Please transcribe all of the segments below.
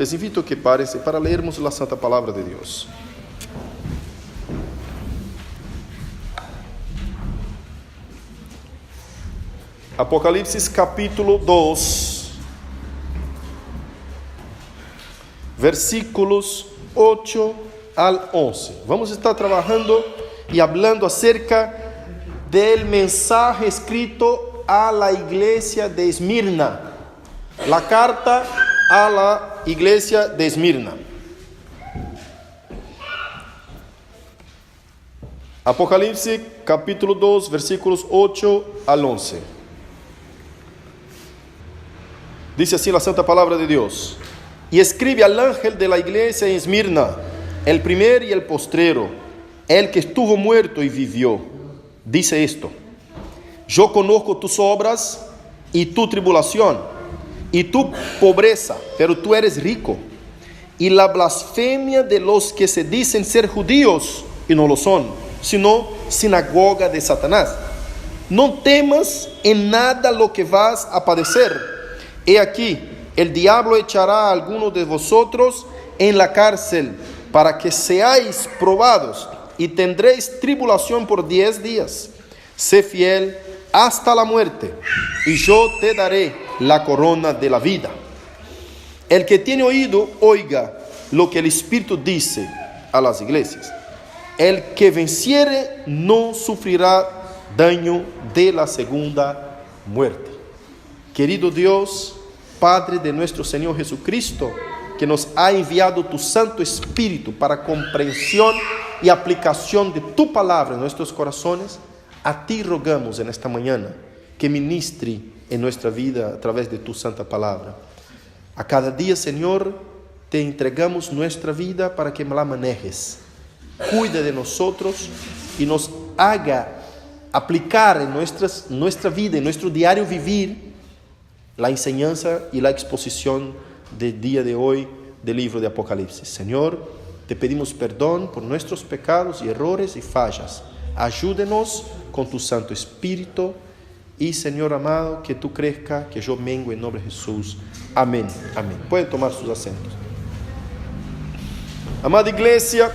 Les invito a que paren para leermos la Santa Palabra de Dios. Apocalipsis capítulo 2, versículos 8 al 11. Vamos a estar trabajando y hablando acerca del mensaje escrito a la iglesia de Esmirna, la carta a la iglesia de Esmirna. Apocalipsis capítulo 2, versículos 8 al 11. Dice así la Santa Palabra de Dios: y escribe al ángel de la iglesia en Esmirna, el primero y el postrero, el que estuvo muerto y vivió. Dice esto: yo conozco tus obras y tu tribulación y tu pobreza, pero tú eres rico, y la blasfemia de los que se dicen ser judíos y no lo son, sino sinagoga de Satanás. No temas en nada lo que vas a padecer. He aquí, el diablo echará a algunos de vosotros en la cárcel, para que seáis probados, y tendréis tribulación por 10 días. Sé fiel hasta la muerte, y yo te daré la corona de la vida. El que tiene oído, oiga lo que el Espíritu dice a las iglesias. El que venciere no sufrirá daño de la segunda muerte. Querido Dios, Padre de nuestro Señor Jesucristo, que nos ha enviado tu Santo Espíritu para comprensión y aplicación de tu palabra en nuestros corazones, a ti rogamos en esta mañana que ministre en nuestra vida a través de tu santa palabra. A cada día, Señor, te entregamos nuestra vida para que la manejes. Cuida de nosotros y nos haga aplicar en nuestra vida, en nuestro diario vivir, la enseñanza y la exposición del día de hoy del libro de Apocalipsis. Señor, te pedimos perdón por nuestros pecados y errores y fallas. Ayúdenos con tu Santo Espíritu y, Señor amado, que tú crezca, que yo mengue en nombre de Jesús. Amén. Amén. Pueden tomar sus asientos. Amada iglesia,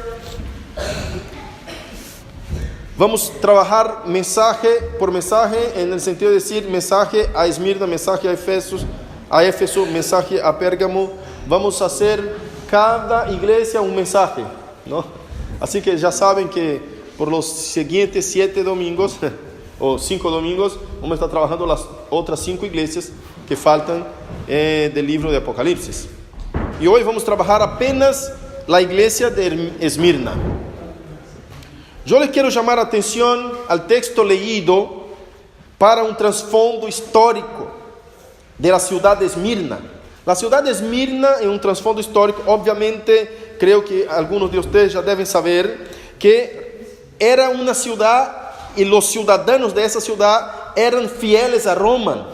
vamos a trabajar mensaje por mensaje, en el sentido de decir mensaje a Esmirna, mensaje a Éfeso, mensaje a Pérgamo. Vamos a hacer cada iglesia un mensaje, ¿no? Así que ya saben que por los siguientes 7 domingos o 5 domingos vamos a estar trabajando las otras 5 iglesias que faltan del libro de Apocalipsis. Y hoy vamos a trabajar apenas la iglesia de Esmirna. Yo les quiero llamar la atención al texto leído para un trasfondo histórico de la ciudad de Esmirna. La ciudad de Esmirna en un trasfondo histórico, obviamente, creo que algunos de ustedes ya deben saber que era una ciudad y los ciudadanos de esa ciudad eran fieles a Roma.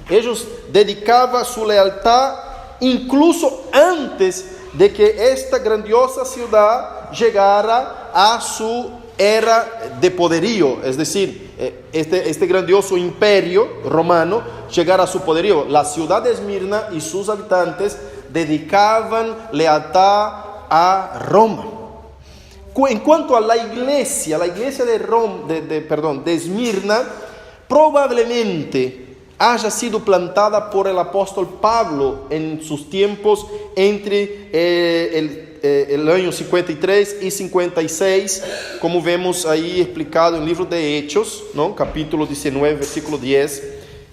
Ellos dedicaban su lealtad incluso antes de que esta grandiosa ciudad llegara a su era de poderío, es decir, este grandioso imperio romano llegara a su poderío. La ciudad de Esmirna y sus habitantes dedicaban lealtad a Roma. En cuanto a la iglesia de Esmirna, probablemente haya sido plantada por el apóstol Pablo en sus tiempos entre el año 53 y 56, como vemos ahí explicado en el libro de Hechos, ¿no? Capítulo 19, versículo 10,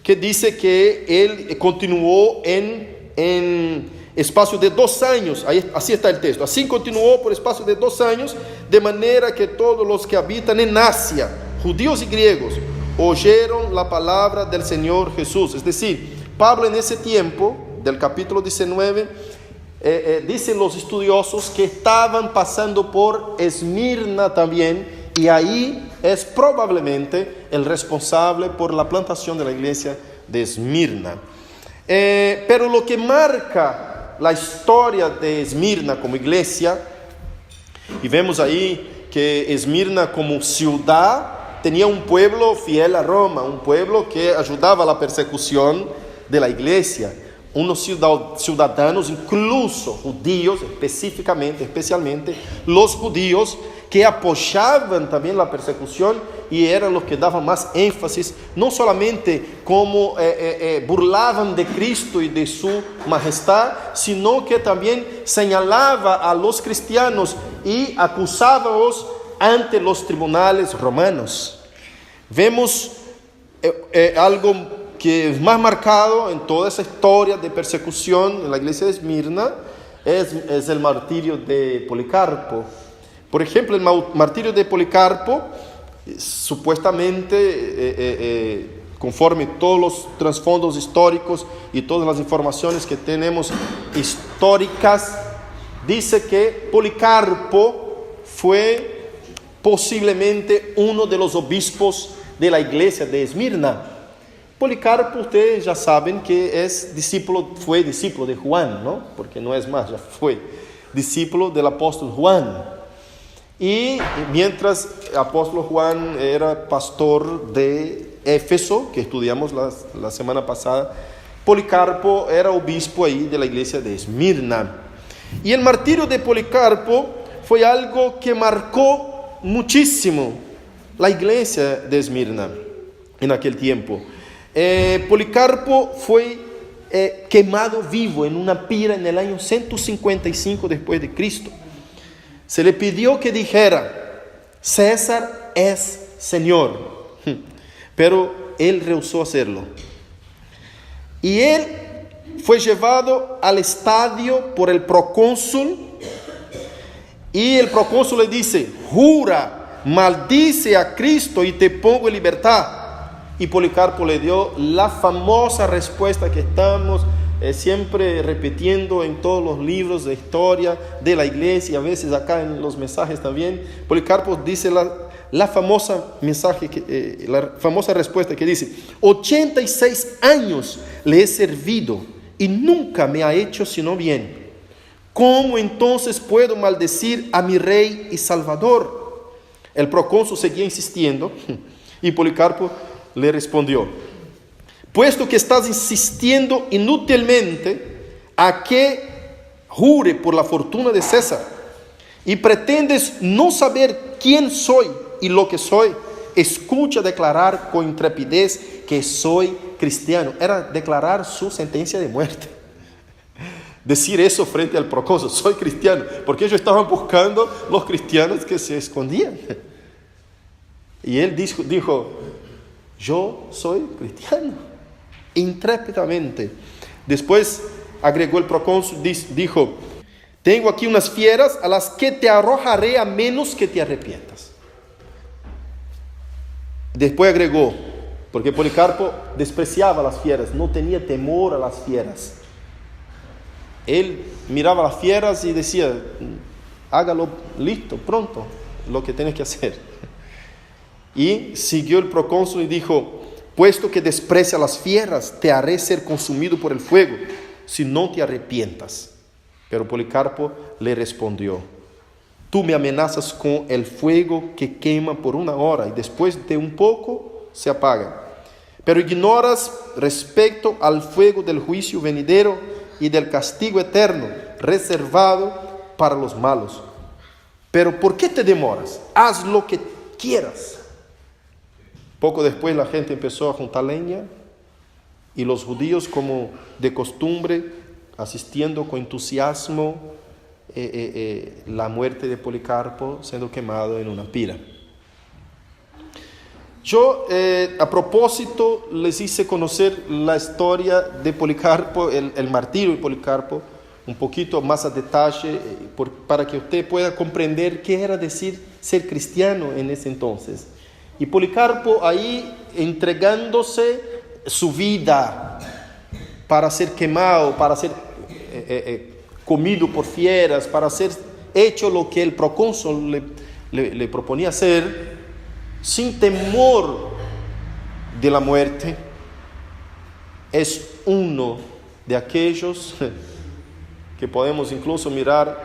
que dice que él continuó en espacio de 2 años, así está el texto, así continuó por espacio de 2 años, de manera que todos los que habitan en Asia, judíos y griegos, oyeron la palabra del Señor Jesús. Es decir, Pablo en ese tiempo, del capítulo 19, dicen los estudiosos que estaban pasando por Esmirna también, y ahí es probablemente el responsable por la plantación de la iglesia de Esmirna. Pero lo que marca la historia de Esmirna como iglesia, y vemos ahí que Esmirna como ciudad tenía un pueblo fiel a Roma, un pueblo que ayudaba a la persecución de la iglesia, unos ciudadanos, incluso judíos, especialmente los judíos, que apoyaban también la persecución y eran los que daban más énfasis, no solamente como burlaban de Cristo y de su majestad, sino que también señalaba a los cristianos y acusábalos ante los tribunales romanos. Vemos algo que es más marcado en toda esa historia de persecución en la iglesia de Esmirna, es el martirio de Policarpo. Por ejemplo, el martirio de Policarpo, supuestamente, conforme todos los trasfondos históricos y todas las informaciones que tenemos históricas, dice que Policarpo fue posiblemente uno de los obispos de la iglesia de Esmirna. Policarpo, ustedes ya saben que fue discípulo de Juan, ¿no? Porque no es más, ya fue discípulo del apóstol Juan. Y mientras el apóstol Juan era pastor de Éfeso, que estudiamos la semana pasada, Policarpo era obispo ahí de la iglesia de Esmirna. Y el martirio de Policarpo fue algo que marcó muchísimo la iglesia de Esmirna en aquel tiempo. Policarpo fue quemado vivo en una pira en el año 155 después de Cristo. Se le pidió que dijera: César es Señor, pero él rehusó hacerlo. Y él fue llevado al estadio por el procónsul, y el procónsul le dice: jura, maldice a Cristo y te pongo en libertad. Y Policarpo le dio la famosa respuesta que estamos siempre repitiendo en todos los libros de historia de la iglesia, y a veces acá en los mensajes también. Policarpo dice la famosa respuesta que dice: 86 años le he servido y nunca me ha hecho sino bien. ¿Cómo entonces puedo maldecir a mi rey y salvador? El procónsul seguía insistiendo y Policarpo le respondió: puesto que estás insistiendo inútilmente a que jure por la fortuna de César y pretendes no saber quién soy y lo que soy, escucha declarar con intrepidez que soy cristiano. Era declarar su sentencia de muerte. Decir eso frente al procónsul: soy cristiano, porque ellos estaban buscando los cristianos que se escondían. Y él dijo: yo soy cristiano. Intrépidamente. Después agregó el procónsul, dijo: tengo aquí unas fieras a las que te arrojaré a menos que te arrepientas. Después agregó, porque Policarpo despreciaba las fieras, no tenía temor a las fieras. Él miraba las fieras y decía: hágalo, listo, pronto, lo que tienes que hacer. Y siguió el procónsul y dijo: puesto que desprecia las fieras, te haré ser consumido por el fuego, si no te arrepientas. Pero Policarpo le respondió: tú me amenazas con el fuego que quema por una hora y después de un poco se apaga. Pero ignoras respecto al fuego del juicio venidero y del castigo eterno, reservado para los malos. Pero ¿por qué te demoras? Haz lo que quieras. Poco después la gente empezó a juntar leña y los judíos, como de costumbre, asistiendo con entusiasmo la muerte de Policarpo siendo quemado en una pira. Yo a propósito les hice conocer la historia de Policarpo, el martirio de Policarpo, un poquito más a detalle, para que usted pueda comprender qué era decir ser cristiano en ese entonces. Y Policarpo ahí entregándose su vida para ser quemado, para ser comido por fieras, para ser hecho lo que el procónsul le proponía hacer, sin temor de la muerte, es uno de aquellos que podemos incluso mirar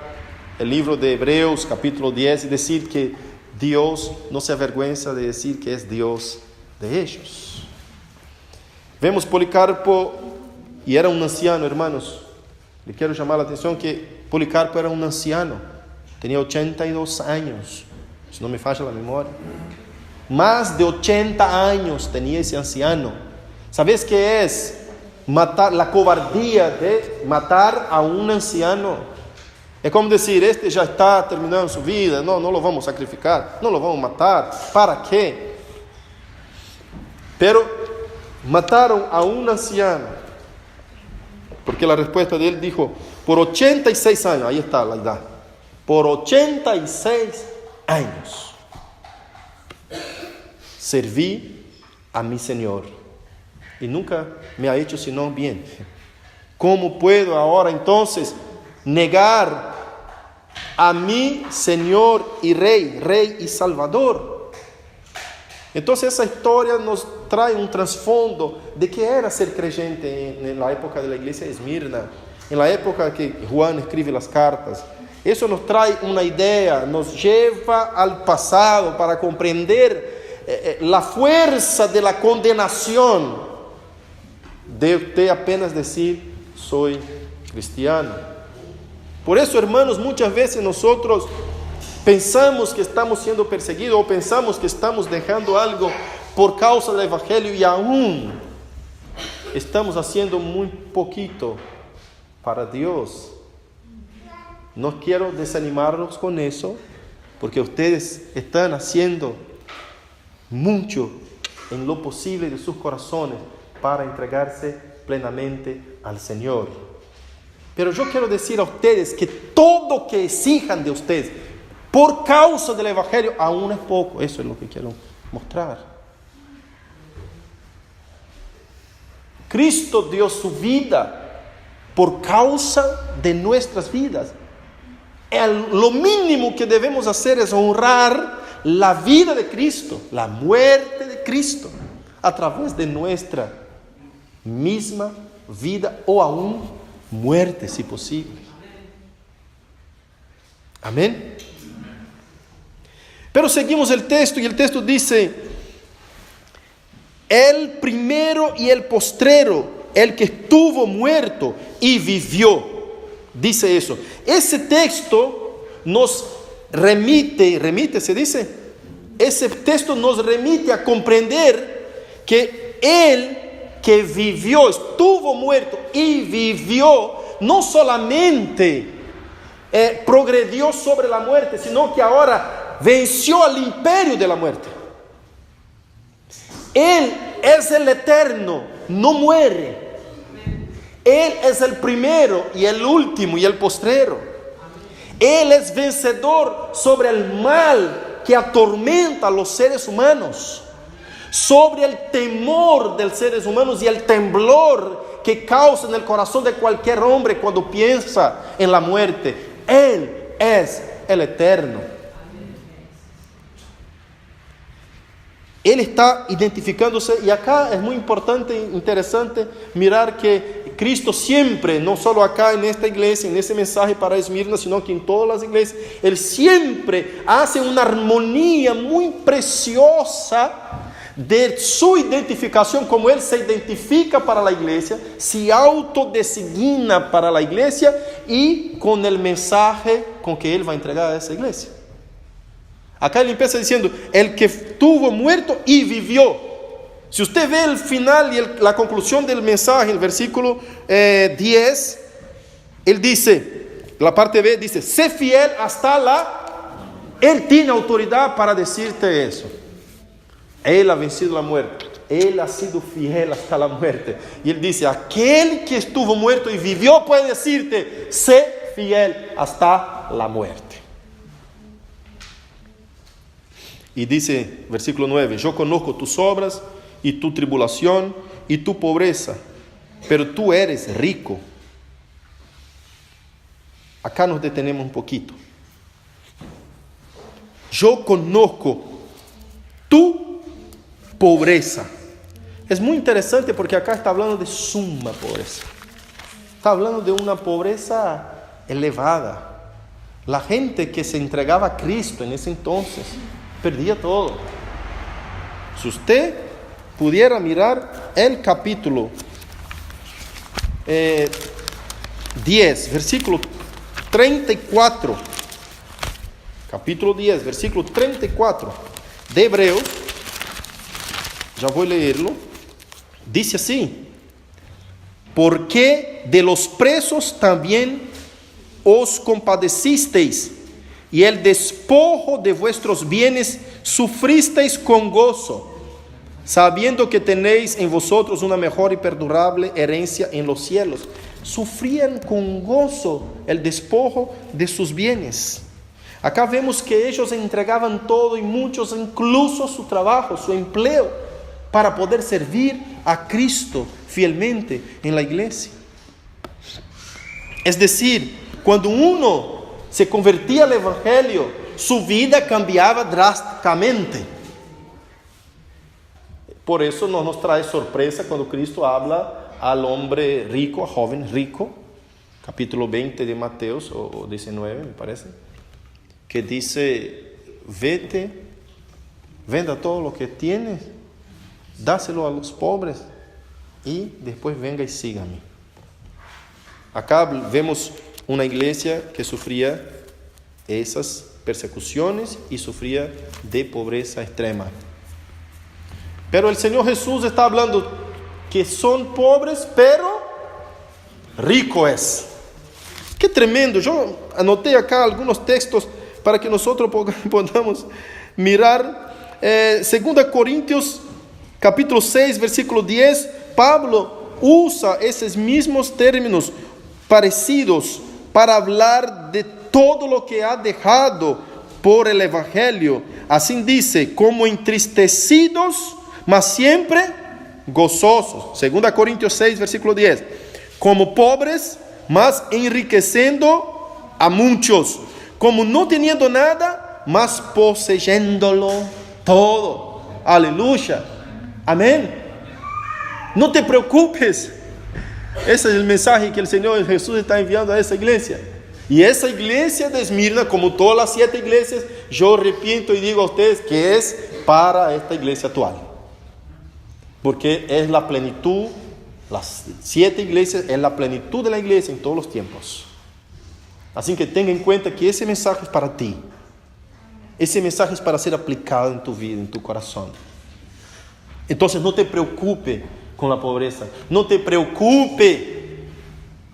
el libro de Hebreos capítulo 10 y decir que Dios no se avergüenza de decir que es Dios de ellos. Vemos Policarpo y era un anciano, hermanos. Le quiero llamar la atención que Policarpo era un anciano, tenía 82 años, si no me falla la memoria. Más de 80 años tenía ese anciano. ¿Sabes qué es matar? La cobardía de matar a un anciano. Es como decir, este ya está terminando su vida, no lo vamos a sacrificar, no lo vamos a matar, ¿para qué? Pero mataron a un anciano, porque la respuesta de él dijo, por 86 años, ahí está la edad, por 86 años serví a mi Señor y nunca me ha hecho sino bien. ¿Cómo puedo ahora entonces negar a mi Señor y Rey y Salvador? Entonces esa historia nos trae un trasfondo de qué era ser creyente en la época de la iglesia de Esmirna, en la época que Juan escribe las cartas. Eso nos trae una idea, nos lleva al pasado para comprender la fuerza de la condenación de usted apenas decir soy cristiano. Por eso, hermanos, muchas veces nosotros pensamos que estamos siendo perseguidos o pensamos que estamos dejando algo por causa del Evangelio y aún estamos haciendo muy poquito para Dios. No quiero desanimarlos con eso, porque ustedes están haciendo mucho en lo posible de sus corazones para entregarse plenamente al Señor. Pero yo quiero decir a ustedes que todo que exijan de ustedes por causa del Evangelio aún es poco. Eso es lo que quiero mostrar. Cristo dio su vida por causa de nuestras vidas. Lo mínimo que debemos hacer es honrar la vida de Cristo, la muerte de Cristo, a través de nuestra misma vida o aún muerte, si posible. Amén. Pero seguimos el texto y el texto dice: el primero y el postrero, el que estuvo muerto y vivió. Dice eso. Ese texto nos remite, se dice. Ese texto nos remite a comprender que Él que vivió, estuvo muerto y vivió, no solamente progredió sobre la muerte, sino que ahora venció al imperio de la muerte. Él es el eterno, no muere. Él es el primero y el último y el postrero. Él es vencedor sobre el mal que atormenta a los seres humanos, sobre el temor de los seres humanos y el temblor que causa en el corazón de cualquier hombre cuando piensa en la muerte. Él es el eterno. Él está identificándose, y acá es muy importante e interesante mirar que Cristo siempre, no solo acá en esta iglesia, en ese mensaje para Esmirna, sino que en todas las iglesias, Él siempre hace una armonía muy preciosa de su identificación, como Él se identifica para la iglesia, se autodesigna para la iglesia y con el mensaje con que Él va a entregar a esa iglesia. Acá Él empieza diciendo, el que estuvo muerto y vivió. Si usted ve el final y la conclusión del mensaje, el versículo 10, Él dice, la parte B dice, sé fiel hasta la... Él tiene autoridad para decirte eso. Él ha vencido la muerte. Él ha sido fiel hasta la muerte. Y Él dice, aquel que estuvo muerto y vivió puede decirte, sé fiel hasta la muerte. Y dice, versículo 9, yo conozco tus obras y tu tribulación y tu pobreza, pero tú eres rico. Acá nos detenemos un poquito. Yo conozco tu pobreza. Es muy interesante porque acá está hablando de suma pobreza. Está hablando de una pobreza elevada. La gente que se entregaba a Cristo en ese entonces perdía todo. Si usted pudiera mirar el capítulo 10, versículo 34. Capítulo 10, versículo 34 de Hebreos. Ya voy a leerlo. Dice así: porque de los presos también os compadecisteis, y el despojo de vuestros bienes sufristeis con gozo, sabiendo que tenéis en vosotros una mejor y perdurable herencia en los cielos. Sufrían con gozo el despojo de sus bienes. Acá vemos que ellos entregaban todo, y muchos incluso su trabajo, su empleo, para poder servir a Cristo fielmente en la iglesia. Es decir, cuando uno se convertía al Evangelio, su vida cambiaba drásticamente. Por eso no nos trae sorpresa cuando Cristo habla al hombre rico, al joven rico, capítulo 20 de Mateos, o 19 me parece, que dice: vete, venda todo lo que tienes, dáselo a los pobres y después venga y sígame. Acá vemos una iglesia que sufría esas persecuciones y sufría de pobreza extrema. Pero el Señor Jesús está hablando que son pobres, pero rico es. Qué tremendo. Yo anoté acá algunos textos para que nosotros podamos mirar. 2 Corintios capítulo 6, versículo 10, Pablo usa esos mismos términos parecidos para hablar de todo lo que ha dejado por el Evangelio. Así dice: como entristecidos, mas siempre gozosos. 2 Corintios 6, versículo 10. Como pobres, mas enriqueciendo a muchos. Como no teniendo nada, mas poseyéndolo todo. Aleluya. Amén. No te preocupes. Ese es el mensaje que el Señor Jesús está enviando a esa iglesia. Y esa iglesia de Esmirna, como todas las 7 iglesias, yo repito y digo a ustedes que es para esta iglesia actual. Porque es la plenitud, las 7 iglesias es la plenitud de la iglesia en todos los tiempos. Así que tenga en cuenta que ese mensaje es para ti. Ese mensaje es para ser aplicado en tu vida, en tu corazón. Entonces no te preocupe con la pobreza. No te preocupe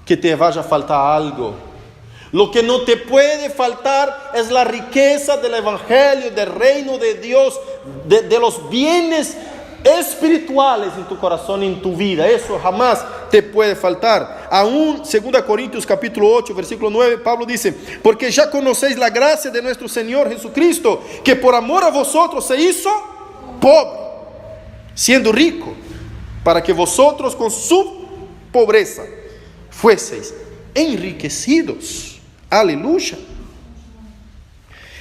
que te vaya a faltar algo. Lo que no te puede faltar es la riqueza del Evangelio, del reino de Dios, de los bienes espirituales en tu corazón y en tu vida. Eso jamás te puede faltar. Aún 2 Corintios capítulo 8 versículo 9, Pablo dice: porque ya conocéis la gracia de nuestro Señor Jesucristo, que por amor a vosotros se hizo pobre, siendo rico, para que vosotros con su pobreza fueseis enriquecidos. Aleluya.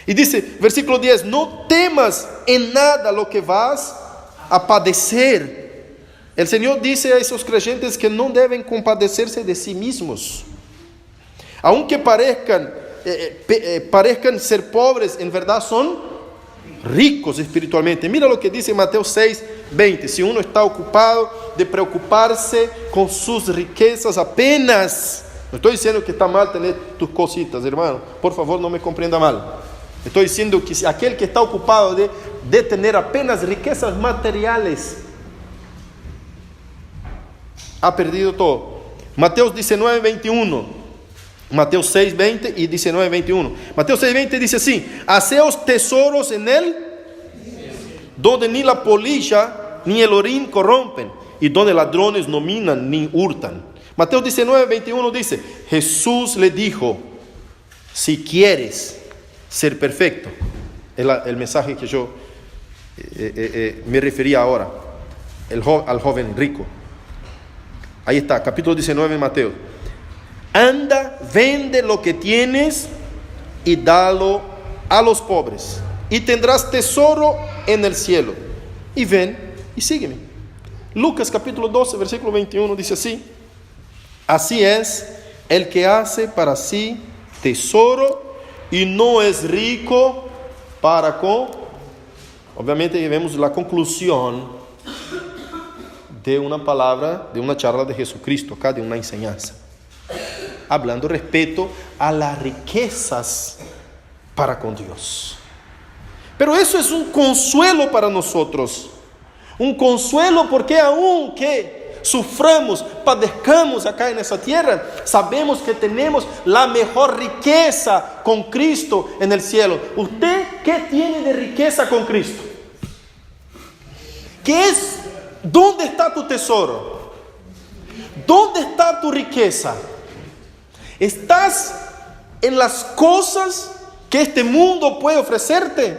Y dice, versículo 10: no temas en nada lo que vas a padecer. El Señor dice a esos creyentes que no deben compadecerse de sí mismos. Aunque parezcan ser pobres, en verdad son ricos espiritualmente. Mira lo que dice Mateo 6, 20. Si uno está ocupado de preocuparse con sus riquezas apenas, no estoy diciendo que está mal tener tus cositas, hermano, por favor no me comprenda mal. Estoy diciendo que aquel que está ocupado de tener apenas riquezas materiales ha perdido todo. Mateo 19, 21. Mateo 6, 20 y 19, 21. Mateo 6, 20 dice así: haceos tesoros en él, donde ni la polilla ni el orín corrompen, y donde ladrones no minan ni hurtan. Mateo 19, 21 dice: Jesús le dijo: si quieres ser perfecto, es el mensaje que yo me refería ahora, al joven rico. Ahí está, capítulo 19 de Mateo. Anda, vende lo que tienes y dalo a los pobres, y tendrás tesoro en el cielo. Y ven y sígueme. Lucas capítulo 12, versículo 21 dice así: así es el que hace para sí tesoro y no es rico para con. Obviamente vemos la conclusión de una palabra, de una charla de Jesucristo, acá de una enseñanza, hablando respecto a las riquezas para con Dios. Pero eso es un consuelo para nosotros, un consuelo porque aunque suframos, padezcamos acá en esa tierra, sabemos que tenemos la mejor riqueza con Cristo en el cielo. ¿Usted qué tiene de riqueza con Cristo? ¿Qué es? ¿Dónde está tu tesoro? ¿Dónde está tu riqueza? ¿Estás en las cosas que este mundo puede ofrecerte?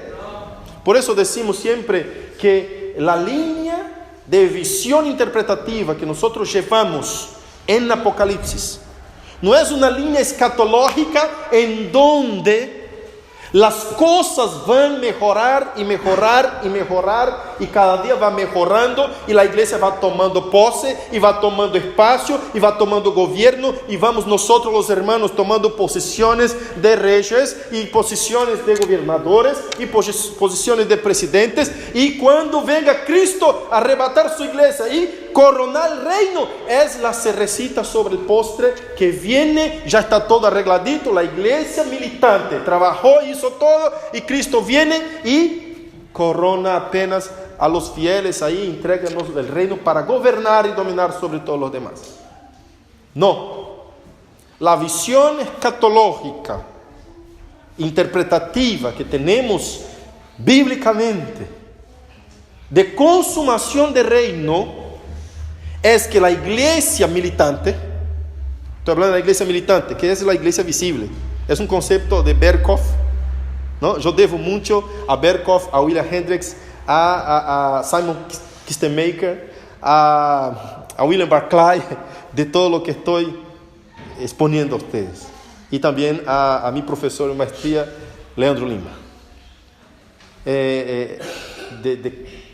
Por eso decimos siempre que la línea de visión interpretativa que nosotros llevamos en Apocalipsis no es una línea escatológica en donde las cosas van a mejorar y mejorar y mejorar, y cada día va mejorando, y la iglesia va tomando pose, y va tomando espacio, y va tomando gobierno, y vamos nosotros los hermanos tomando posiciones de reyes, y posiciones de gobernadores, y posiciones de presidentes, y cuando venga Cristo a arrebatar su iglesia y coronar el reino, es la cerecita sobre el postre que viene, ya está todo arregladito, la iglesia militante trabajó, hizo todo, y Cristo viene y corona apenas a los fieles ahí, entréganos el reino para gobernar y dominar sobre todos los demás. No, la visión escatológica, interpretativa que tenemos bíblicamente de consumación de reino es que la iglesia militante, estoy hablando de la iglesia militante, que es la iglesia visible, es un concepto de Berkhoff, ¿no? Yo debo mucho a Berkhoff, a William Hendricks, a Simon Kistemaker, a William Barclay, de todo lo que estoy exponiendo a ustedes, y también a mi profesor de maestría, Leandro Lima, de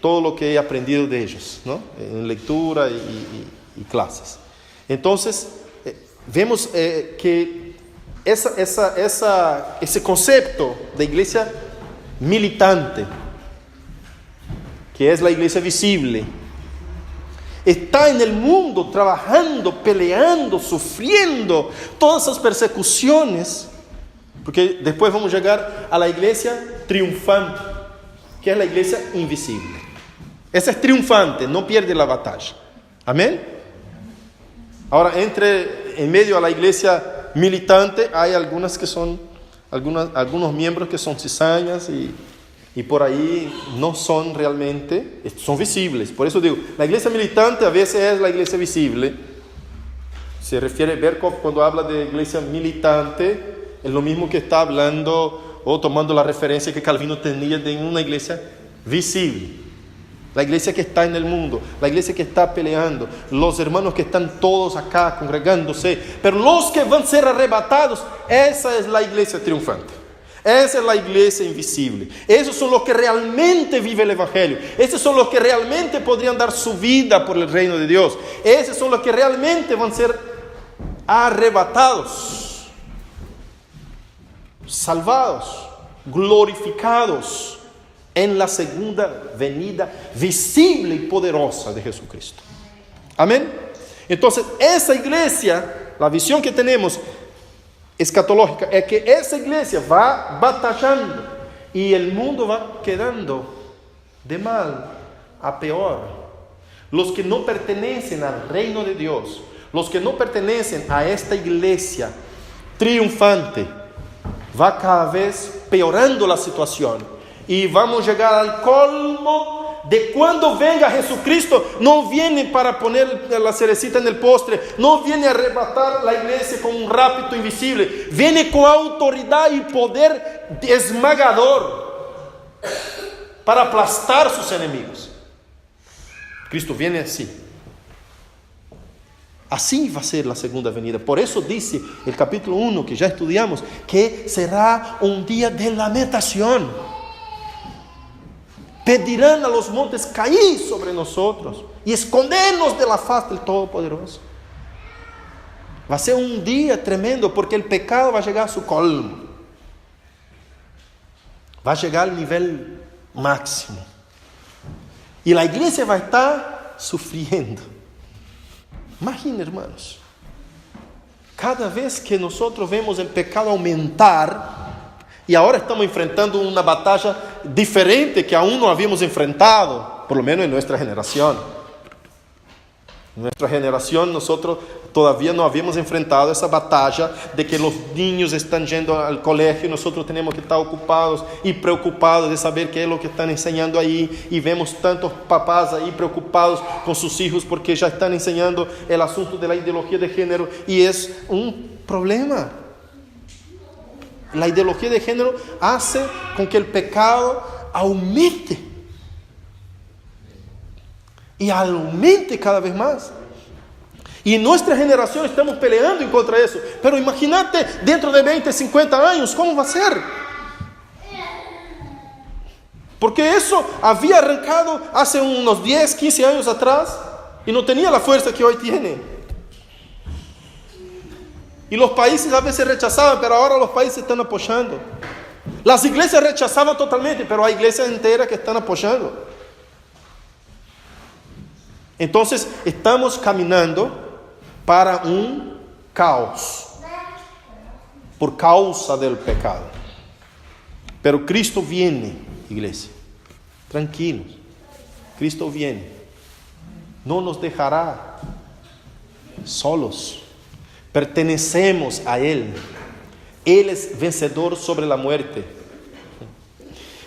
todo lo que he aprendido de ellos, ¿no? En lectura y clases. Entonces, vemos que ese concepto de iglesia militante, que es la iglesia visible, está en el mundo trabajando, peleando, sufriendo todas esas persecuciones, porque después vamos a llegar a la iglesia triunfante, que es la iglesia invisible. Esa es triunfante, no pierde la batalla. Amén. Ahora, en medio a la iglesia militante hay algunos miembros que son cizañas y por ahí no son realmente, son visibles. Por eso digo, la iglesia militante a veces es la iglesia visible. Se refiere Berkhoff cuando habla de iglesia militante, es lo mismo que está hablando o tomando la referencia que Calvino tenía de una iglesia visible. La iglesia que está en el mundo, la iglesia que está peleando, los hermanos que están todos acá congregándose, pero los que van a ser arrebatados, esa es la iglesia triunfante, esa es la iglesia invisible. Esos son los que realmente viven el evangelio, esos son los que realmente podrían dar su vida por el reino de Dios, esos son los que realmente van a ser arrebatados, salvados, glorificados en la segunda venida visible y poderosa de Jesucristo. Amén. Entonces, esa iglesia, la visión que tenemos escatológica, es que esa iglesia va batallando y el mundo va quedando de mal a peor. Los que no pertenecen al reino de Dios, los que no pertenecen a esta iglesia triunfante, va cada vez peorando la situación. Y vamos a llegar al colmo de cuando venga Jesucristo. No viene para poner la cerecita en el postre, no viene a arrebatar la iglesia con un rapto invisible, viene con autoridad y poder esmagador para aplastar sus enemigos. Cristo viene así. Así va a ser la segunda venida. Por eso dice el capítulo 1 que ya estudiamos, que será un día de lamentación. Pedirán a los montes caer sobre nosotros y escondernos de la faz del Todopoderoso. Va a ser un día tremendo porque el pecado va a llegar a su colmo. Va a llegar al nivel máximo. Y la iglesia va a estar sufriendo. Imaginen, hermanos, cada vez que nosotros vemos el pecado aumentar, y ahora estamos enfrentando una batalla diferente que aún no habíamos enfrentado, por lo menos en nuestra generación. En nuestra generación nosotros todavía no habíamos enfrentado esa batalla de que los niños están yendo al colegio y nosotros tenemos que estar ocupados y preocupados de saber qué es lo que están enseñando ahí, y vemos tantos papás ahí preocupados con sus hijos porque ya están enseñando el asunto de la ideología de género, y es un problema. La ideología de género hace con que el pecado aumente. Y aumente cada vez más. Y en nuestra generación estamos peleando en contra de eso. Pero imagínate dentro de 20, 50 años, ¿cómo va a ser? Porque eso había arrancado hace unos 10, 15 años atrás y no tenía la fuerza que hoy tiene. Y los países a veces rechazaban, pero ahora los países están apoyando. Las iglesias rechazaban totalmente, pero hay iglesias enteras que están apoyando. Entonces estamos caminando para un caos por causa del pecado. Pero Cristo viene, iglesia. Tranquilos. Cristo viene. No nos dejará solos. Pertenecemos a Él. Él es vencedor sobre la muerte.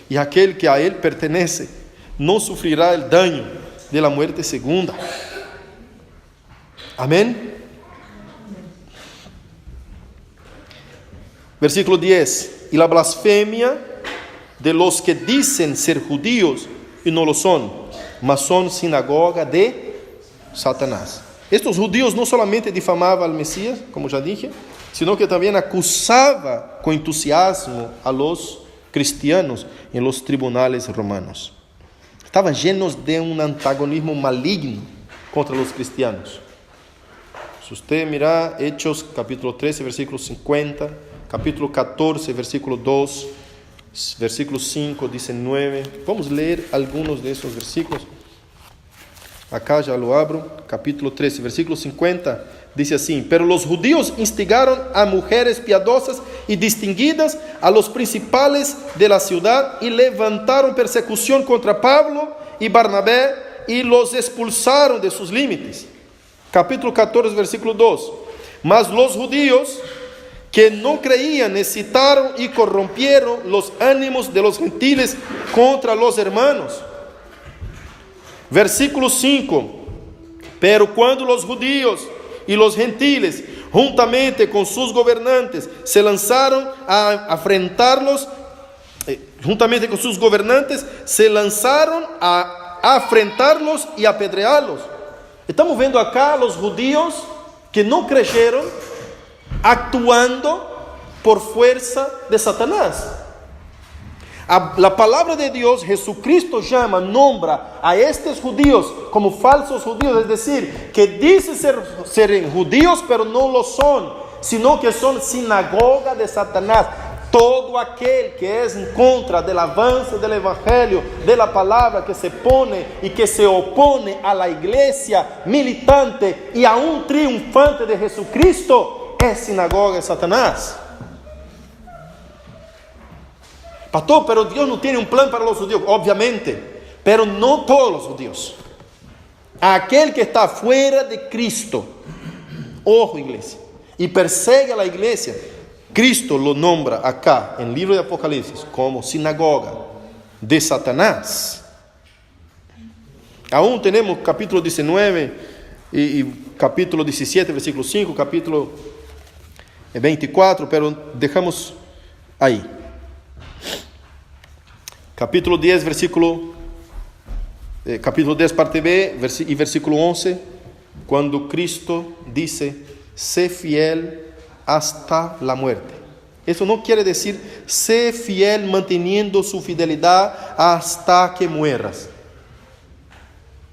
Y aquel que a Él pertenece no sufrirá el daño de la muerte segunda. Amén. Versículo 10. Y la blasfemia de los que dicen ser judíos y no lo son, mas son sinagoga de Satanás. Estos judíos no solamente difamaban al Mesías, como ya dije, sino que también acusaba con entusiasmo a los cristianos en los tribunales romanos. Estaban llenos de un antagonismo maligno contra los cristianos. Si usted mira Hechos capítulo 13, versículo 50, capítulo 14, versículo 2, versículo 5, 19. Vamos a leer algunos de esos versículos. Acá ya lo abro, capítulo 13, versículo 50. Dice así: pero los judíos instigaron a mujeres piadosas y distinguidas, a los principales de la ciudad, y levantaron persecución contra Pablo y Barnabé, y los expulsaron de sus límites. Capítulo 14, versículo 2. Mas los judíos que no creían excitaron y corrompieron los ánimos de los gentiles contra los hermanos. Versículo 5. Pero cuando los judíos y los gentiles, juntamente con sus gobernantes, se lanzaron a afrentarlos, afrentarlos y apedrearlos. Estamos viendo acá a los judíos que no creyeron actuando por fuerza de Satanás. La palabra de Dios, Jesucristo nombra a estos judíos como falsos judíos, es decir, que dicen ser judíos pero no lo son, sino que son sinagoga de Satanás. Todo aquel que es en contra del avance del evangelio, de la palabra, que se pone y que se opone a la iglesia militante y aún triunfante de Jesucristo, es sinagoga de Satanás. Pastor, pero Dios no tiene un plan para los judíos. Obviamente, pero no todos los judíos. Aquel que está fuera de Cristo, ojo iglesia, y persegue a la iglesia, Cristo lo nombra acá en el libro de Apocalipsis como sinagoga de Satanás. Aún tenemos capítulo 19 y capítulo 17, versículo 5, capítulo 24, pero dejamos ahí. Capítulo 10, capítulo 10, parte B, y versículo 11, cuando Cristo dice, sé fiel hasta la muerte. Eso no quiere decir, sé fiel manteniendo su fidelidad hasta que mueras.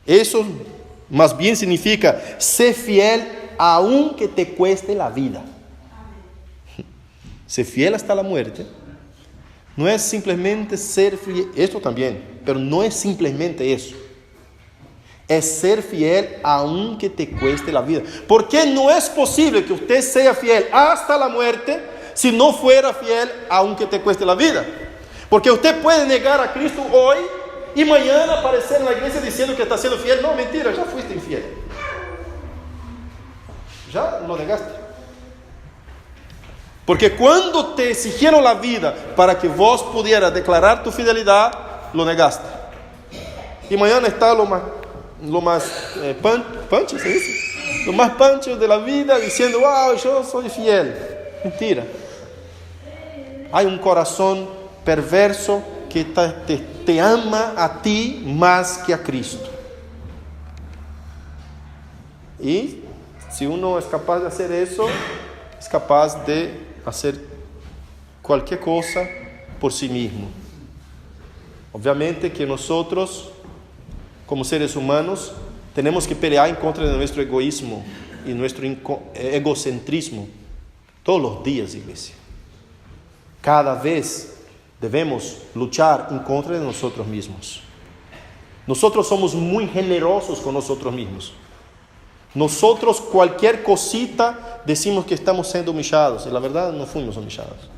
Eso más bien significa, sé fiel aunque te cueste la vida. Sé fiel hasta la muerte. No es simplemente ser fiel, esto también, pero no es simplemente eso. es ser fiel aunque te cueste la vida. Porque no es posible que usted sea fiel hasta la muerte si no fuera fiel aunque te cueste la vida. Porque usted puede negar a Cristo hoy y mañana aparecer en la iglesia diciendo que está siendo fiel. No, mentira, ya fuiste infiel. Ya lo negaste. Porque cuando te exigieron la vida para que vos pudieras declarar tu fidelidad, lo negaste. Y mañana está lo más pancho, ¿se dice? Lo más pancho de la vida diciendo, wow, yo soy fiel. Mentira. Hay un corazón perverso que te ama a ti más que a Cristo. Y si uno es capaz de hacer eso, es capaz de hacer cualquier cosa por sí mismo. Obviamente que nosotros, como seres humanos, tenemos que pelear en contra de nuestro egoísmo y nuestro egocentrismo todos los días, iglesia. Cada vez debemos luchar en contra de nosotros mismos. Nosotros somos muy generosos con nosotros mismos. Nosotros cualquier cosita decimos que estamos siendo humillados y la verdad no fuimos humillados.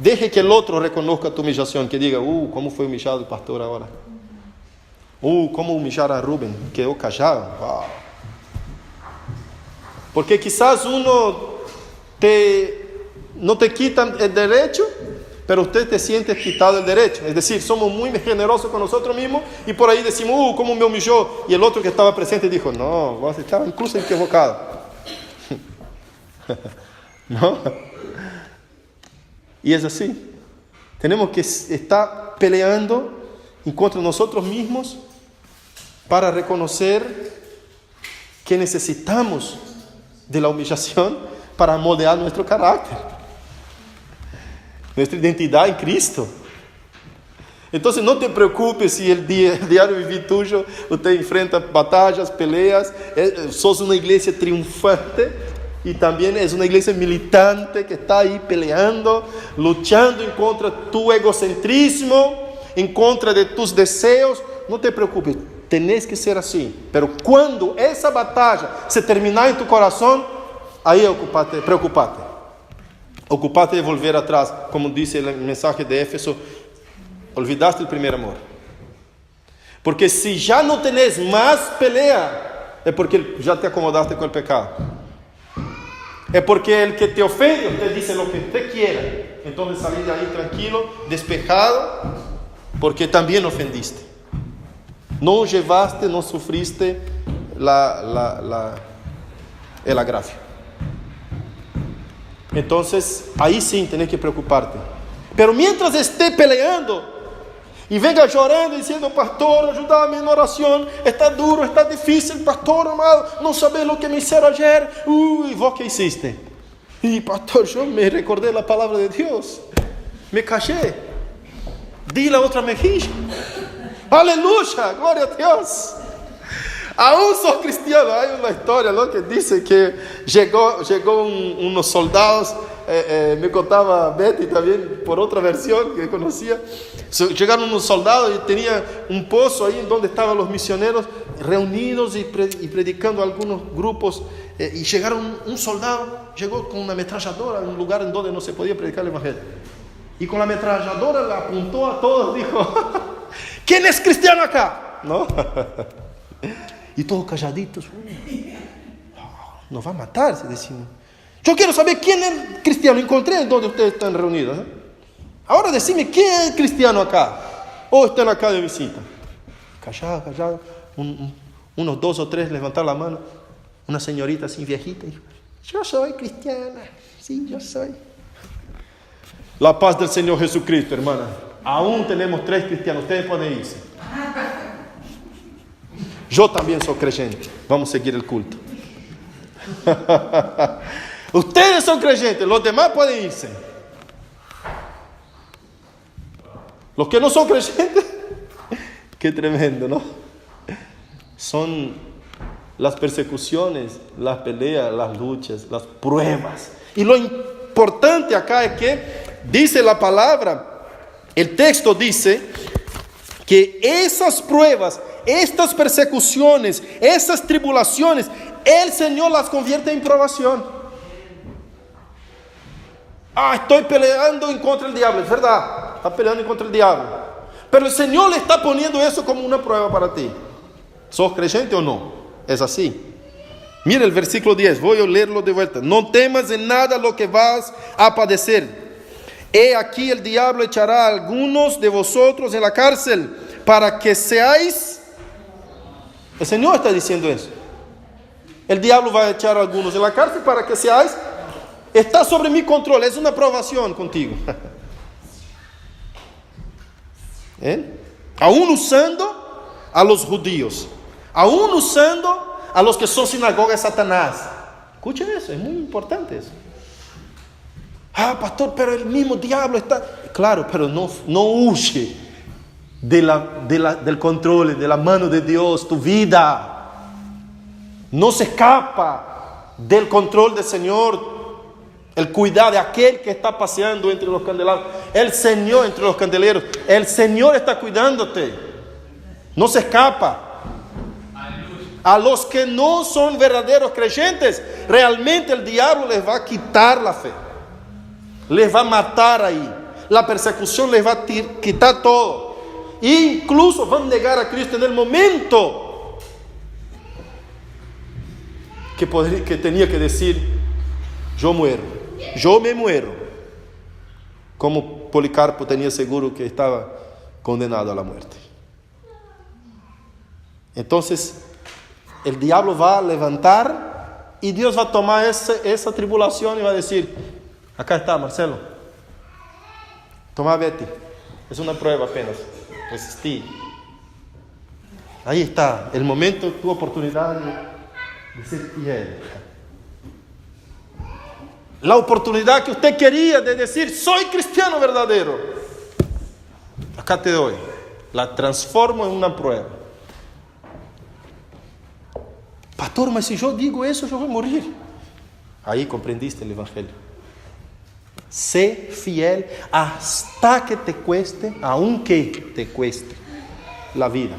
Deje que el otro reconozca tu humillación, que diga, cómo fue humillado el pastor ahora. Cómo humillar a Rubén, quedó callado. Wow. Porque quizás no te quitan el derecho, pero usted te siente quitado el derecho. Es decir, somos muy generosos con nosotros mismos y por ahí decimos, cómo me humilló. Y el otro que estaba presente dijo, no, vos estabas incluso equivocado. ¿No? Y es así. Tenemos que estar peleando en contra de nosotros mismos para reconocer que necesitamos de la humillación para moldear nuestro carácter, nuestra identidad en Cristo. Entonces no te preocupes si el diario vivir tuyo usted enfrenta batallas, peleas. Sos una iglesia triunfante y también es una iglesia militante que está ahí peleando, luchando en contra de tu egocentrismo, en contra de tus deseos. No te preocupes, tenés que ser así. Pero cuando esa batalla se terminar en tu corazón, ahí preocupate. Ocupate de volver atrás, como dice el mensaje de Éfeso, olvidaste el primer amor. Porque si ya no tenés más pelea, es porque ya te acomodaste con el pecado. Es porque el que te ofende, usted dice lo que usted quiera. Entonces salí de ahí tranquilo, despejado, porque también ofendiste. No llevaste, no sufriste el agravio. Entonces, ahí sí tenés que preocuparte. Pero mientras esté peleando y venga llorando diciendo, pastor, ayúdame en oración, está duro, está difícil, pastor amado, no sabes lo que me hicieron ayer. ¿Vos qué hiciste? Y pastor, yo me recordé la palabra de Dios, me callé, di la otra mejilla. Aleluya, gloria a Dios. Aún sos cristiano. Hay una historia, ¿no?, que dice que llegó unos soldados, me contaba Betty también por otra versión que conocía. Llegaron unos soldados y tenía un pozo ahí donde estaban los misioneros reunidos y predicando algunos grupos, y llegaron un soldado, llegó con una ametralladora a un lugar en donde no se podía predicar el evangelio, y con la ametralladora la apuntó a todos, dijo, ¿quién es cristiano acá? ¿No? Y todos calladitos. Nos va a matar, se decimos. Yo quiero saber quién es cristiano. Encontré en donde ustedes están reunidos, ¿eh? Ahora decime, ¿quién es cristiano acá? O están acá de visita. Callado. Unos 2 o 3 levantaron la mano. Una señorita así viejita dijo, yo soy cristiana. Sí, yo soy. La paz del Señor Jesucristo, hermana. Aún tenemos 3 cristianos. Ustedes pueden irse. Yo también soy creyente. Vamos a seguir el culto. Ustedes son creyentes, los demás pueden irse. Los que no son creyentes, qué tremendo, ¿no? Son las persecuciones, las peleas, las luchas, las pruebas. Y lo importante acá es que dice la palabra, el texto dice que esas pruebas estas persecuciones, estas tribulaciones, el Señor las convierte en probación. Estoy peleando en contra del diablo, es verdad, está peleando en contra del diablo. Pero el Señor le está poniendo eso como una prueba para ti. ¿Sos creyente o no? Es así. Mira el versículo 10, voy a leerlo de vuelta. No temas en nada lo que vas a padecer. He aquí el diablo echará a algunos de vosotros en la cárcel para que seáis... El Señor está diciendo eso. El diablo va a echar a algunos en la cárcel para que seáis... Está sobre mi control, es una aprobación contigo. Aún usando a los judíos, aún usando a los que son sinagoga de Satanás. Escuchen eso, es muy importante eso. Pastor, pero el mismo diablo está... Claro, pero no huye del control, de la mano de Dios, tu vida. No se escapa del control del Señor. El cuidado de aquel que está paseando entre los candelabros. El Señor entre los candeleros. El Señor está cuidándote. No se escapa. A los que no son verdaderos creyentes, realmente el diablo les va a quitar la fe. Les va a matar ahí. La persecución les va a quitar todo. E incluso van a negar a Cristo en el momento que tenía que decir: yo muero, yo me muero. Como Policarpo tenía seguro que estaba condenado a la muerte. Entonces el diablo va a levantar y Dios va a tomar esa tribulación y va a decir: acá está, Marcelo, toma, vete, es una prueba apenas, resistí. Ahí está el momento, tu oportunidad de ser fiel. La oportunidad que usted quería de decir: soy cristiano verdadero, acá te doy. La transformo en una prueba. Pastor, mas si yo digo eso, yo voy a morir. Ahí comprendiste el Evangelio. Sé fiel hasta que te cueste, aunque te cueste la vida.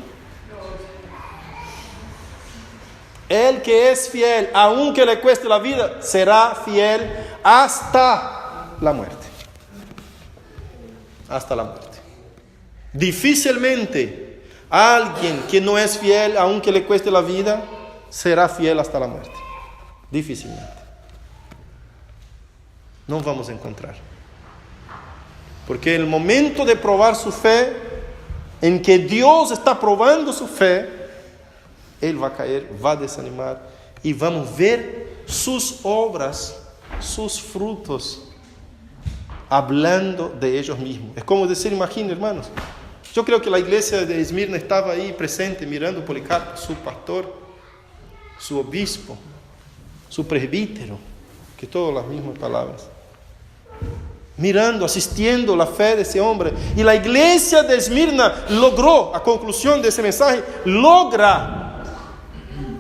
El que es fiel, aunque le cueste la vida, será fiel hasta la muerte. Hasta la muerte. Difícilmente alguien que no es fiel, aunque le cueste la vida, será fiel hasta la muerte. Difícilmente. No vamos a encontrar. Porque el momento de probar su fe, en que Dios está probando su fe, Él va a caer, va a desanimar, y vamos a ver sus obras, sus frutos, hablando de ellos mismos. Es como decir, imaginen, hermanos, yo creo que la iglesia de Esmirna estaba ahí presente, mirando a Policarpo, su pastor, su obispo, su presbítero, que todas las mismas palabras, mirando, asistiendo la fe de ese hombre. Y la iglesia de Esmirna logró, a conclusión de ese mensaje, logra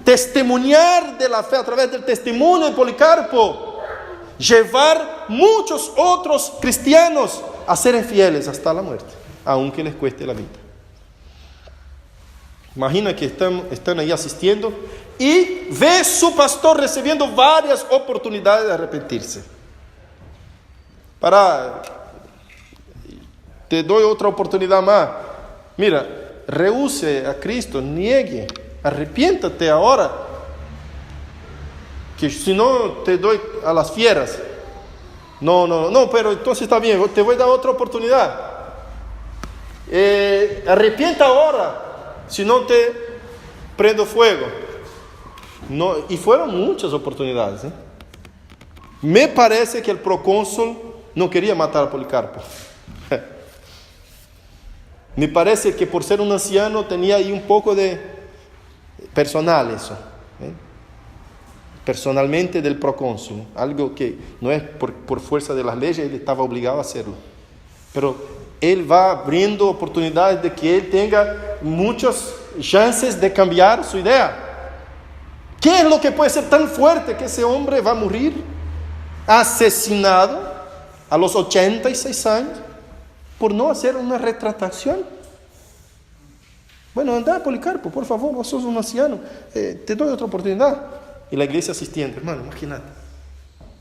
testimoniar de la fe a través del testimonio de Policarpo, llevar muchos otros cristianos a ser fieles hasta la muerte, aunque les cueste la vida. Imagina que están ahí asistiendo y ve su pastor recibiendo varias oportunidades de arrepentirse. Te doy otra oportunidad más. Mira, rehúse a Cristo, niegue, arrepiéntate ahora, que si no te doy a las fieras. No, pero entonces está bien, te voy a dar otra oportunidad. Arrepienta ahora, si no te prendo fuego. No, y fueron muchas oportunidades. Me parece que el procónsul no quería matar a Policarpo. Me parece que por ser un anciano tenía ahí un poco de personal eso. Personalmente del procónsul. Algo que no es por fuerza de las leyes, él estaba obligado a hacerlo. Pero él va abriendo oportunidades de que él tenga muchas chances de cambiar su idea. ¿Qué es lo que puede ser tan fuerte que ese hombre va a morir asesinado a los 86 años por no hacer una retractación? Bueno, anda, Policarpo, por favor, vos sos un anciano, te doy otra oportunidad. Y la iglesia asistiendo, hermano, imagínate.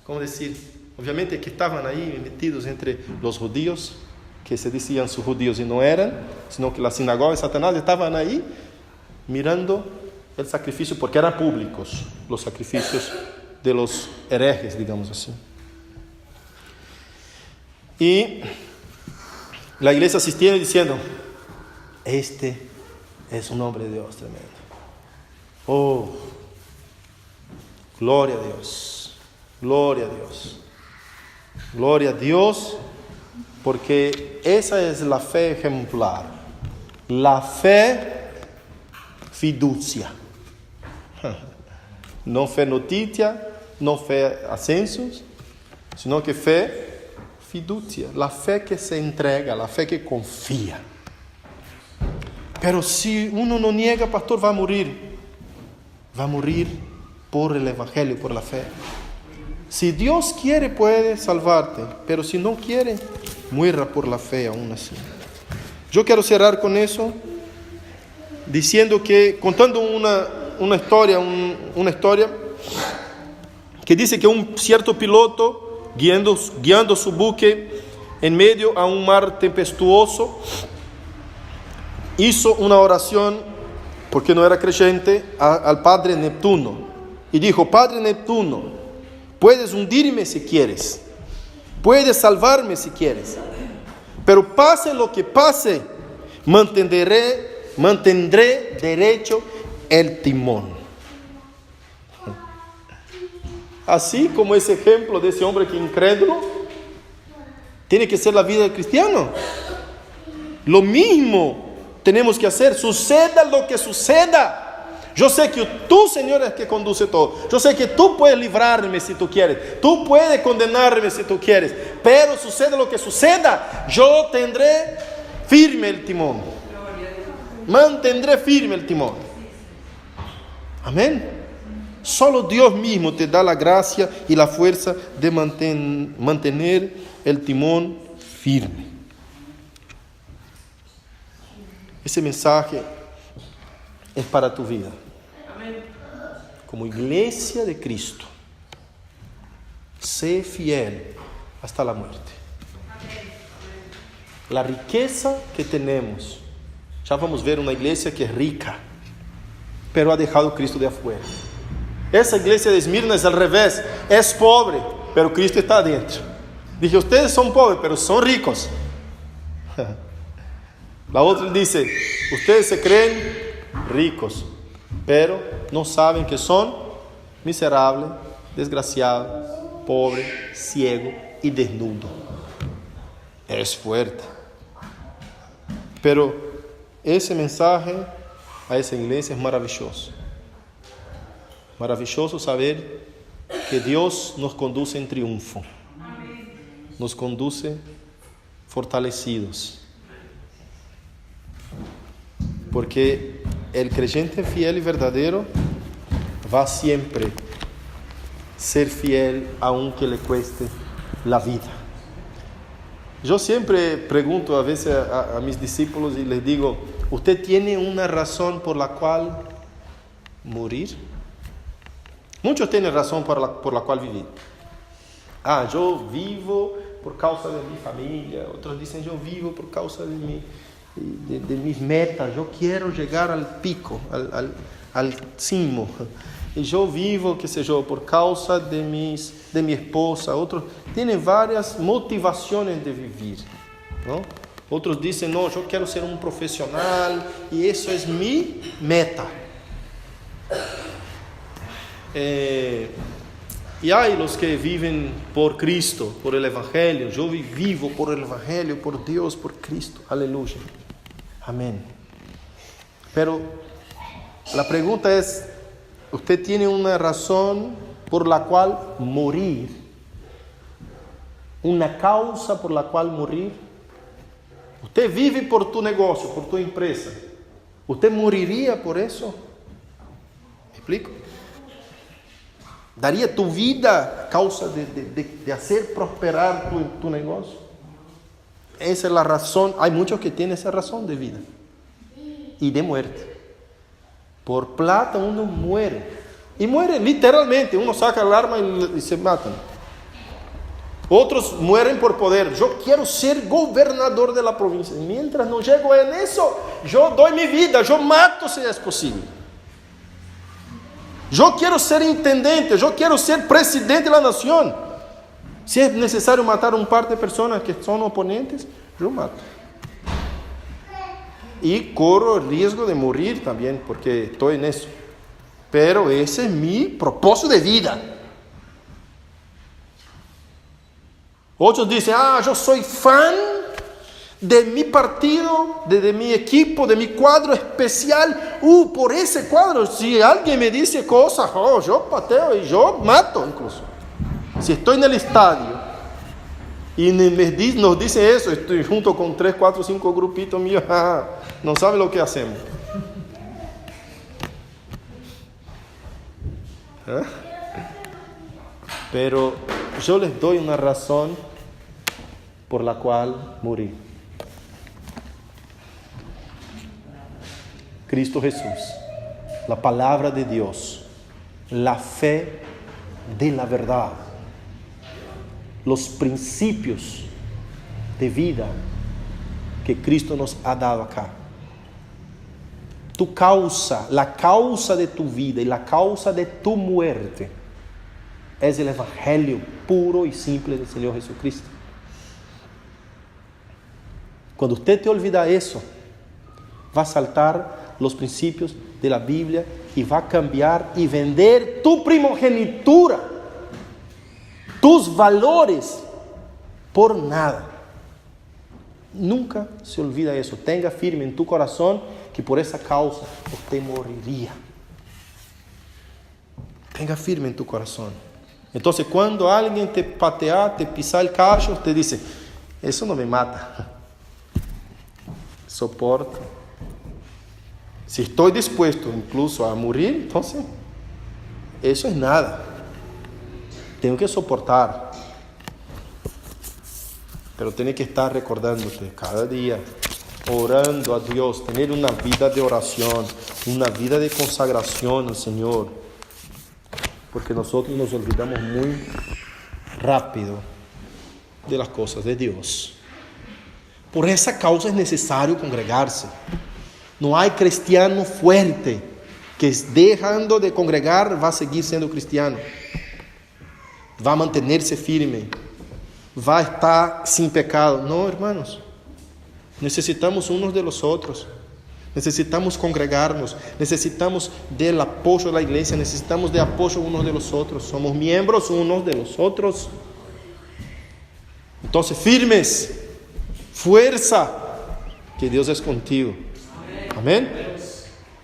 ¿Cómo decir? Obviamente que estaban ahí metidos entre los judíos, que se decían sus judíos y no eran, sino que la sinagoga de Satanás estaban ahí mirando el sacrificio, porque eran públicos los sacrificios de los herejes, digamos así. Y la iglesia asistiendo y diciendo, este es un hombre de Dios tremendo. Oh, gloria a Dios, gloria a Dios, gloria a Dios, porque esa es la fe ejemplar, la fe fiducia, no fe noticia, no fe ascensos, sino que fe fiducia, la fe que se entrega, la fe que confía. Pero si uno no niega, pastor, va a morir por el evangelio, por la fe. Si Dios quiere, puede salvarte, pero si no quiere, muera por la fe aún así. Yo quiero cerrar con eso, diciendo que, contando una historia que dice que un cierto piloto, guiando su buque en medio a un mar tempestuoso, hizo una oración, porque no era creyente, al Padre Neptuno. Y dijo, Padre Neptuno, puedes hundirme si quieres, puedes salvarme si quieres, pero pase lo que pase, mantendré derecho el timón. Así como ese ejemplo de ese hombre que incrédulo, tiene que ser la vida del cristiano. Lo mismo tenemos que hacer, suceda lo que suceda. Yo sé que tú, Señor, es el que conduce todo. Yo sé que tú puedes librarme si tú quieres. Tú puedes condenarme si tú quieres. Pero suceda lo que suceda, yo tendré firme el timón. Mantendré firme el timón. Amén. Solo Dios mismo te da la gracia y la fuerza de mantener el timón firme. Ese mensaje es para tu vida. Como iglesia de Cristo, sé fiel hasta la muerte. La riqueza que tenemos, ya vamos a ver una iglesia que es rica, pero ha dejado a Cristo de afuera. Esa iglesia de Esmirna es al revés, es pobre, pero Cristo está adentro. Dije, ustedes son pobres, pero son ricos. La otra dice, ustedes se creen ricos, pero no saben que son miserables, desgraciados, pobres, ciegos y desnudos. Es fuerte. Pero ese mensaje a esa iglesia es maravilloso. Maravilloso saber que Dios nos conduce en triunfo. Nos conduce fortalecidos. Porque el creyente fiel y verdadero va siempre a ser fiel aunque le cueste la vida. Yo siempre pregunto a veces a mis discípulos y les digo, ¿usted tiene una razón por la cual morir? Muchos tienen razón por la cual vivir. Yo vivo por causa de mi familia. Otros dicen, yo vivo por causa de mis metas. Yo quiero llegar al pico, al cimo. Y yo vivo, qué sé yo, por causa de mi esposa. Otros tienen varias motivaciones de vivir, ¿no? Otros dicen, no, yo quiero ser un profesional y eso es mi meta. Y hay los que viven por Cristo, por el Evangelio. Yo vivo por el Evangelio, por Dios, por Cristo. Aleluya. Amén. Pero la pregunta es, ¿usted tiene una razón por la cual morir? ¿Una causa por la cual morir? ¿Usted vive por tu negocio, por tu empresa? ¿Usted moriría por eso? ¿Me explico? ¿Daría tu vida a causa de hacer prosperar tu negocio? Esa es la razón. Hay muchos que tienen esa razón de vida. y de muerte. Por plata uno muere. Y muere literalmente. Uno saca el arma y se matan. Otros mueren por poder. Yo quiero ser gobernador de la provincia. Mientras no llego en eso, yo doy mi vida, yo mato si es posible. Yo quiero ser intendente, yo quiero ser presidente de la nación. Si es necesario matar un par de personas que son oponentes, yo mato. Y corro el riesgo de morir también, porque estoy en eso. Pero ese es mi propósito de vida. Otros dicen, yo soy fan de mi partido, de mi equipo, de mi cuadro especial. Por ese cuadro, si alguien me dice cosas, yo pateo y yo mato incluso. Si estoy en el estadio y nos dice eso, estoy junto con 3, 4, 5 grupitos míos, no sabe lo que hacemos. Pero yo les doy una razón por la cual morí. Cristo Jesús, la palabra de Dios, la fe de la verdad, los principios de vida que Cristo nos ha dado acá. Tu causa, la causa de tu vida y la causa de tu muerte es el evangelio puro y simple del Señor Jesucristo. Cuando usted te olvida eso, va a saltar los principios de la Biblia y va a cambiar y vender tu primogenitura, tus valores, por nada. Nunca se olvida eso. Tenga firme en tu corazón que por esa causa usted moriría. Tenga firme en tu corazón. Entonces, cuando alguien te patea, te pisa el callo, usted dice, eso no me mata. Soporto. Si estoy dispuesto incluso a morir, entonces, eso es nada. Tengo que soportar. Pero tiene que estar recordándote cada día, orando a Dios, tener una vida de oración, una vida de consagración al Señor. Porque nosotros nos olvidamos muy rápido de las cosas de Dios. Por esa causa es necesario congregarse. No hay cristiano fuerte que dejando de congregar va a seguir siendo cristiano. Va a mantenerse firme. Va a estar sin pecado. No, hermanos. Necesitamos unos de los otros. Necesitamos congregarnos. Necesitamos del apoyo de la iglesia. Necesitamos de apoyo unos de los otros. Somos miembros unos de los otros. Entonces, firmes. Fuerza. Que Dios es contigo. Amén.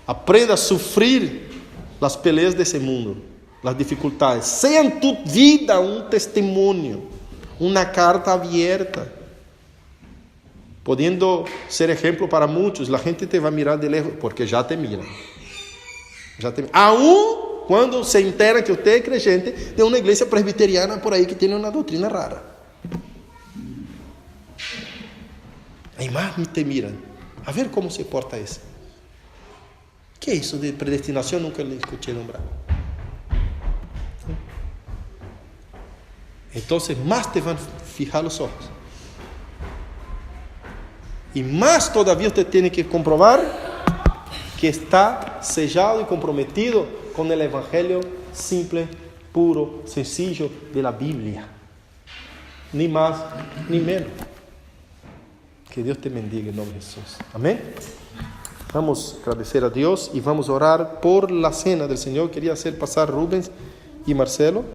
Aprenda a sufrir las peleas de ese mundo. Las dificultades. Sea en tu vida un testimonio. Una carta abierta. Pudiendo ser ejemplo para muchos. La gente te va a mirar de lejos porque ya te miran. Aún cuando se entera que usted es creyente de una iglesia presbiteriana por ahí que tiene una doctrina rara. Ahí más te miran. A ver cómo se porta ese. ¿Qué es eso de predestinación? Nunca le escuché nombrar. Entonces más te van a fijar los ojos. Y más todavía usted tiene que comprobar que está sellado y comprometido con el evangelio simple, puro, sencillo de la Biblia. Ni más ni menos. Que Dios te bendiga en nombre de Jesús. Amén. Vamos a agradecer a Dios y vamos a orar por la cena del Señor. Quería hacer pasar Rubens y Marcelo.